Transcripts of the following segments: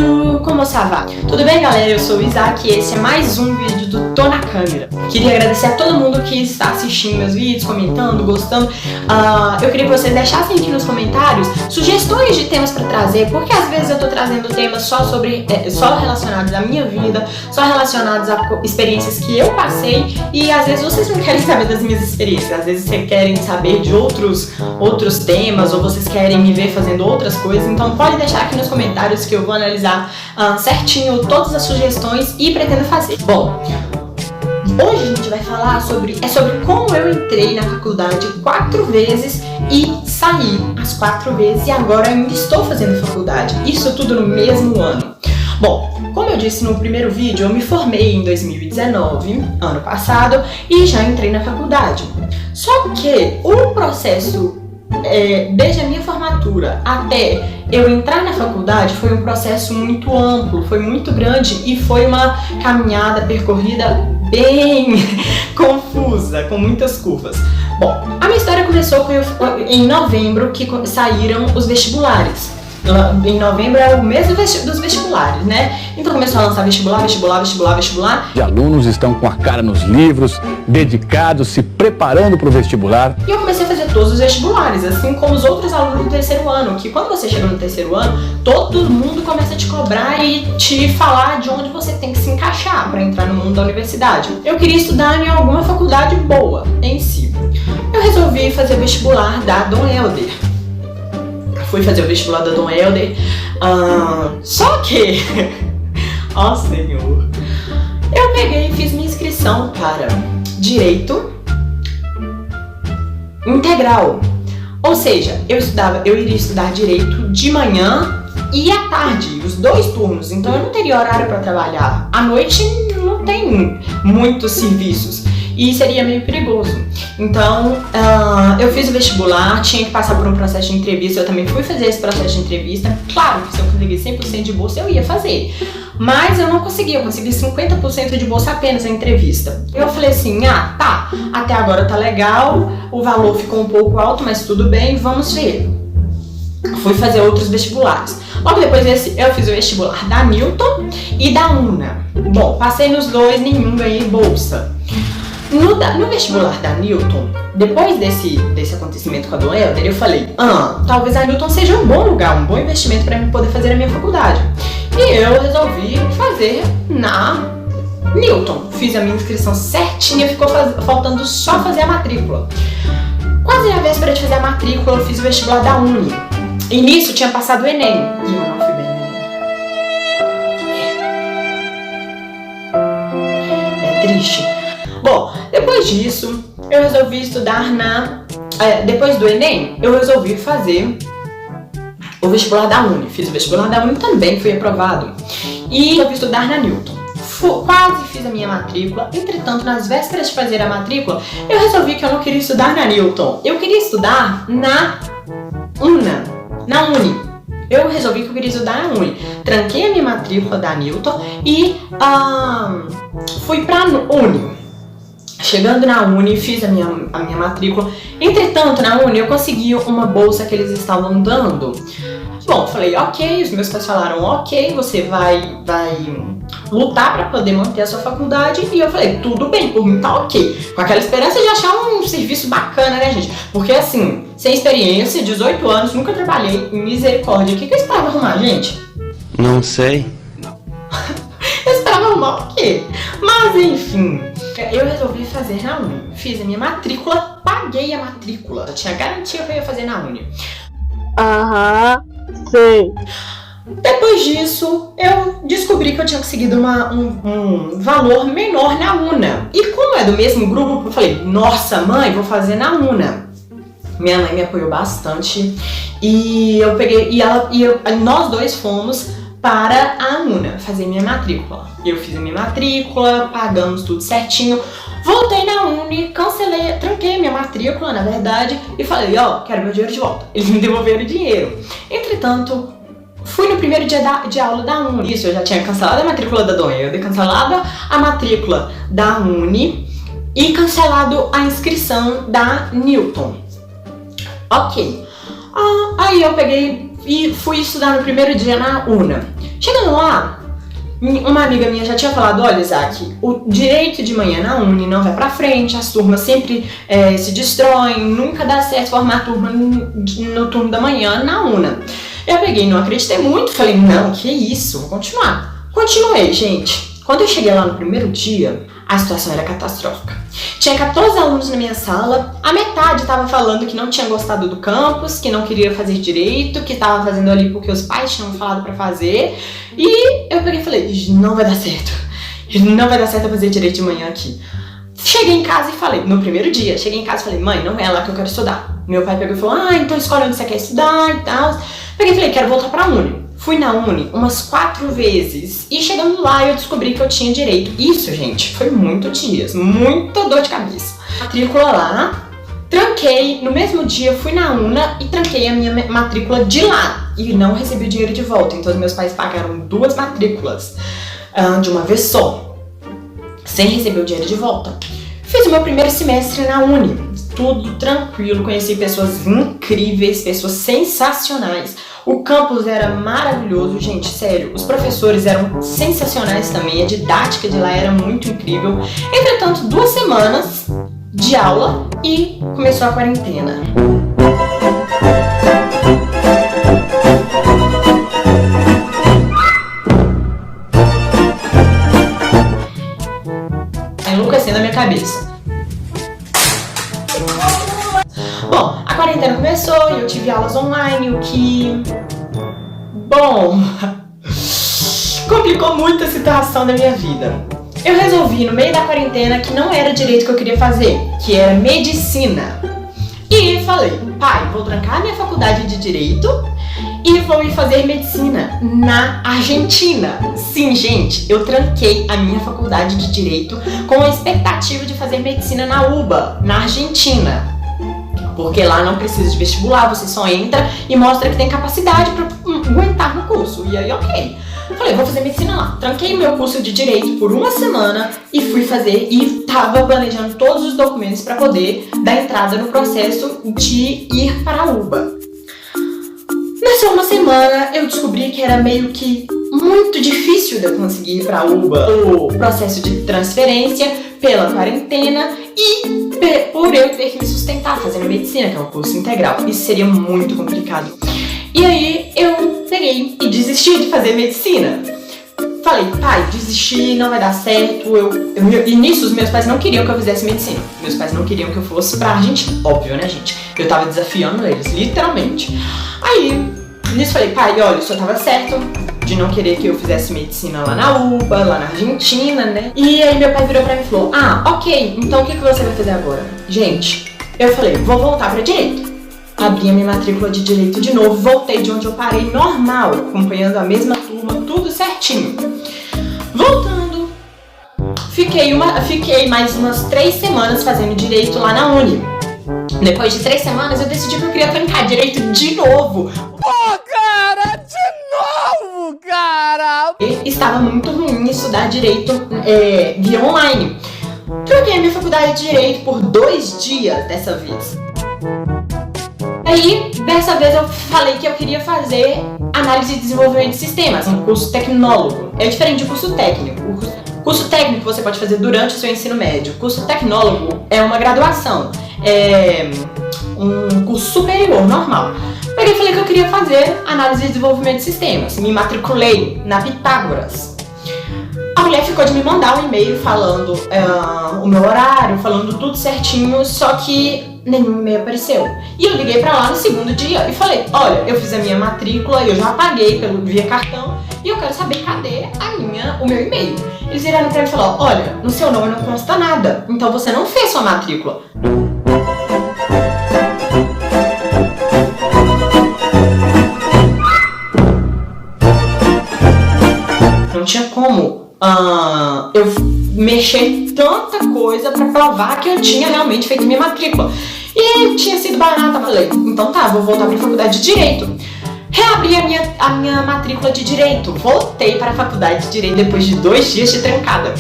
Salut, como ça va? Tudo bem, galera? Eu sou o Isaac e esse é mais um vídeo do Tô na Câmera. Queria agradecer a todo mundo que está assistindo meus vídeos, comentando, gostando. Eu queria que vocês deixassem aqui nos comentários sugestões de temas pra trazer, porque às vezes eu tô trazendo temas só relacionados à minha vida, só relacionados a experiências que eu passei, e às vezes vocês não querem saber das minhas experiências, às vezes vocês querem saber de outros temas, ou vocês querem me ver fazendo outras coisas. Então pode deixar aqui nos comentários que eu vou analisar certinho todas as sugestões e pretendo fazer. Bom, hoje a gente vai falar sobre como eu entrei na faculdade 4 vezes e saí as 4 vezes, e agora ainda estou fazendo faculdade. Isso tudo no mesmo ano. Bom, como eu disse no primeiro vídeo, eu me formei em 2019, ano passado, e já entrei na faculdade. Só que o processo desde a minha formatura até eu entrar na faculdade foi um processo muito amplo, foi muito grande e foi uma caminhada percorrida bem confusa, com muitas curvas. Bom, a minha história começou em novembro, que saíram os vestibulares. Em novembro é o mês dos vestibulares, né? Então começou a lançar vestibular. Os alunos estão com a cara nos livros, dedicados, se preparando para o vestibular. E eu comecei a fazer todos os vestibulares, assim como os outros alunos do terceiro ano, que quando você chega no terceiro ano, todo mundo começa a te cobrar e te falar de onde você tem que se encaixar para entrar no mundo da universidade. Eu queria estudar em alguma faculdade boa em si. Eu resolvi fazer o vestibular da Dom Helder. Fui fazer o vestibular da Dom Helder, só que, ó senhor, eu peguei e fiz minha inscrição para Direito Integral, ou seja, eu iria estudar Direito de manhã e à tarde, os 2 turnos, então eu não teria horário para trabalhar. À noite não tem muitos serviços e seria meio perigoso. Então, eu fiz o vestibular, tinha que passar por um processo de entrevista, eu também fui fazer esse processo de entrevista. Claro que se eu conseguisse 100% de bolsa, eu ia fazer. Mas eu não consegui, eu consegui 50% de bolsa apenas na entrevista. Eu falei assim, tá, até agora tá legal, o valor ficou um pouco alto, mas tudo bem, vamos ver. Fui fazer outros vestibulares. Logo depois eu fiz o vestibular da Newton e da UNA. Bom, passei nos 2, nenhum ganhei bolsa. No vestibular da Newton, depois desse acontecimento com a Dom Helder, eu falei, talvez a Newton seja um bom lugar, um bom investimento para eu poder fazer a minha faculdade. E eu resolvi fazer na Newton. Fiz a minha inscrição certinha, ficou faltando só fazer a matrícula. Quase na véspera de fazer a matrícula, eu fiz o vestibular da Uni. E nisso tinha passado o Enem. E eu não fui bem no Enem. É triste. Bom, depois disso, eu resolvi estudar depois do Enem, eu resolvi fazer o vestibular da Uni. Fiz o vestibular da Uni também, fui aprovado. E resolvi estudar na Newton. Quase fiz a minha matrícula. Entretanto, nas vésperas de fazer a matrícula, eu resolvi que eu não queria estudar na Newton. Eu queria estudar na Uni. Eu resolvi que eu queria estudar na Uni. Tranquei a minha matrícula da Newton e fui pra Uni. Chegando na Uni, fiz a minha matrícula. Entretanto, na Uni eu consegui uma bolsa que eles estavam dando. Bom, falei, ok, os meus pais falaram, ok, você vai lutar para poder manter a sua faculdade. E eu falei, tudo bem, por mim tá ok. Com aquela esperança de achar um serviço bacana, né, gente? Porque assim, sem experiência, 18 anos, nunca trabalhei, misericórdia. O que eu esperava arrumar, gente? Não sei. Eu esperava arrumar o quê? Mas enfim, eu resolvi fazer na Uni. Fiz a minha matrícula, paguei a matrícula. Eu tinha garantia que eu ia fazer na Uni. Sei. Depois disso, eu descobri que eu tinha conseguido um valor menor na UNA. E como é do mesmo grupo, eu falei, nossa mãe, vou fazer na UNA. Minha mãe me apoiou bastante. E eu peguei, nós dois fomos para a UNA fazer minha matrícula. Eu fiz a minha matrícula, pagamos tudo certinho. Voltei na Uni, cancelei, tranquei minha matrícula, na verdade, e falei, quero meu dinheiro de volta. Eles me devolveram o dinheiro. Entretanto, fui no primeiro dia de aula da Uni. Isso, eu já tinha cancelado a matrícula da Dom Helder, cancelado a matrícula da Uni e cancelado a inscrição da Newton. Ok. Aí eu peguei e fui estudar no primeiro dia na UNA. Chegando lá, uma amiga minha já tinha falado, olha, Isaac, o direito de manhã na Uni não vai pra frente, as turmas sempre se destroem, nunca dá certo formar turma no turno da manhã na UNA. Eu peguei, não acreditei muito, falei, não, que isso, vou continuar. Continuei, gente. Quando eu cheguei lá no primeiro dia, a situação era catastrófica. Tinha 14 alunos na minha sala, a metade estava falando que não tinha gostado do campus, que não queria fazer direito, que estava fazendo ali porque os pais tinham falado pra fazer. E eu peguei e falei, não vai dar certo. Não vai dar certo eu fazer direito de manhã aqui. Cheguei em casa e falei, no primeiro dia, cheguei em casa e falei, mãe, não é lá que eu quero estudar. Meu pai pegou e falou, então escolhe onde você quer estudar e tal. Peguei e falei, quero voltar pra Uni. Fui na Uni umas 4 vezes e chegando lá eu descobri que eu tinha direito. Isso, gente, foi muitos dias, muita dor de cabeça. Matrícula lá, tranquei, no mesmo dia fui na UNA e tranquei a minha matrícula de lá. E não recebi o dinheiro de volta, então meus pais pagaram 2 matrículas de uma vez só, sem receber o dinheiro de volta. Fiz o meu primeiro semestre na Uni, tudo tranquilo, conheci pessoas incríveis, pessoas sensacionais. O campus era maravilhoso, gente, sério. Os professores eram sensacionais também, a didática de lá era muito incrível. Entretanto, 2 semanas de aula e começou a quarentena. Tá enlouquecendo a minha cabeça. Bom, a quarentena começou e eu tive aulas online, o que... Bom... complicou muito a situação da minha vida. Eu resolvi, no meio da quarentena, que não era direito que eu queria fazer, que era medicina. E falei, pai, vou trancar a minha faculdade de direito e vou ir fazer medicina na Argentina. Sim, gente, eu tranquei a minha faculdade de direito com a expectativa de fazer medicina na UBA, na Argentina. Porque lá não precisa de vestibular, você só entra e mostra que tem capacidade para aguentar no curso. E aí, ok. Falei, vou fazer medicina lá. Tranquei meu curso de direito por 1 semana e fui fazer. E tava planejando todos os documentos para poder dar entrada no processo de ir para a UBA. Nessa 1 semana, eu descobri que era meio que muito difícil de eu conseguir ir para a UBA. O processo de transferência pela quarentena e por eu ter que me sustentar fazendo medicina, que é um curso integral. Isso seria muito complicado. E aí eu peguei e desisti de fazer medicina. Falei, pai, desisti, não vai dar certo. E nisso os meus pais não queriam que eu fizesse medicina. Meus pais não queriam que eu fosse pra Argentina. Óbvio, né, gente? Eu tava desafiando eles, literalmente. Aí, nisso falei, pai, olha, o senhor tava certo de não querer que eu fizesse medicina lá na UBA, lá na Argentina, né? E aí meu pai virou pra mim e falou, ok, então o que você vai fazer agora? Gente, eu falei, vou voltar pra direito. Abri a minha matrícula de direito de novo, voltei de onde eu parei normal, acompanhando a mesma turma, tudo certinho. Voltando, fiquei mais umas 3 semanas fazendo direito lá na Uni. Depois de 3 semanas eu decidi que eu queria trancar direito de novo. Cara, de novo, cara! E estava muito ruim estudar direito via online. Troquei a minha faculdade de direito por 2 dias dessa vez. Aí, dessa vez eu falei que eu queria fazer análise e desenvolvimento de sistemas, um curso tecnólogo. É diferente do curso técnico. O curso técnico você pode fazer durante o seu ensino médio. O curso tecnólogo é uma graduação, é um curso superior, normal. Peguei e falei que eu queria fazer análise e desenvolvimento de sistemas. Me matriculei na Pitágoras. A mulher ficou de me mandar um e-mail falando o meu horário, falando tudo certinho, só que nenhum e-mail apareceu. E eu liguei pra lá no 2º dia e falei, olha, eu fiz a minha matrícula, eu já paguei via cartão e eu quero saber cadê o meu e-mail. Eles viraram pra mim e falaram, olha, no seu nome não consta nada, então você não fez sua matrícula. Não tinha como eu mexer tanta coisa pra provar que eu tinha realmente feito minha matrícula. E aí tinha sido barata, falei, então tá, vou voltar pra faculdade de Direito. Reabri a minha matrícula de Direito, voltei para a faculdade de Direito depois de 2 dias de trancada.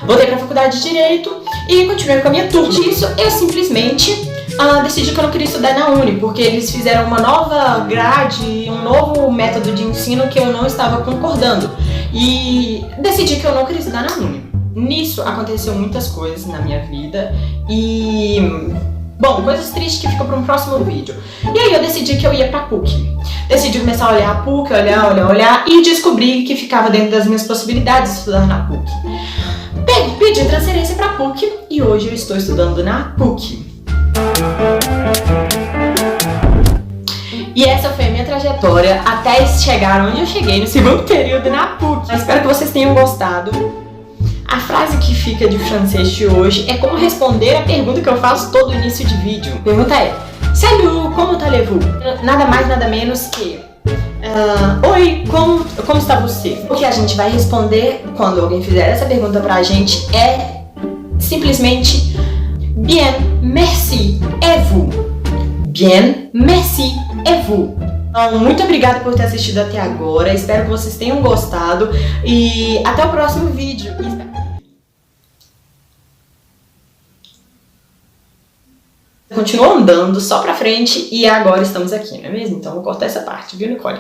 Voltei para a faculdade de Direito e continuei com a minha turma. Disso, eu simplesmente decidi que eu não queria estudar na Uni, porque eles fizeram uma nova grade, um novo método de ensino que eu não estava concordando. E decidi que eu não queria estudar na Uni. Nisso aconteceu muitas coisas na minha vida e... bom, coisas tristes que ficam para um próximo vídeo. E aí eu decidi que eu ia pra PUC. Decidi começar a olhar a PUC, olhar e descobri que ficava dentro das minhas possibilidades de estudar na PUC. Pedi transferência pra PUC e hoje eu estou estudando na PUC. E essa foi a minha trajetória até chegar onde eu cheguei no segundo período na PUC. Eu espero que vocês tenham gostado. A frase que fica de francês de hoje é como responder a pergunta que eu faço todo início de vídeo. A pergunta é: Salut, como allez-vous? Nada mais, nada menos que oi, como está você? O que a gente vai responder quando alguém fizer essa pergunta pra gente é simplesmente bien, merci, et vous? Bien, merci, et vous? Então, muito obrigada por ter assistido até agora, espero que vocês tenham gostado e até o próximo vídeo. Continuou andando só pra frente e agora estamos aqui, não é mesmo? Então vou cortar essa parte, viu, Nicole?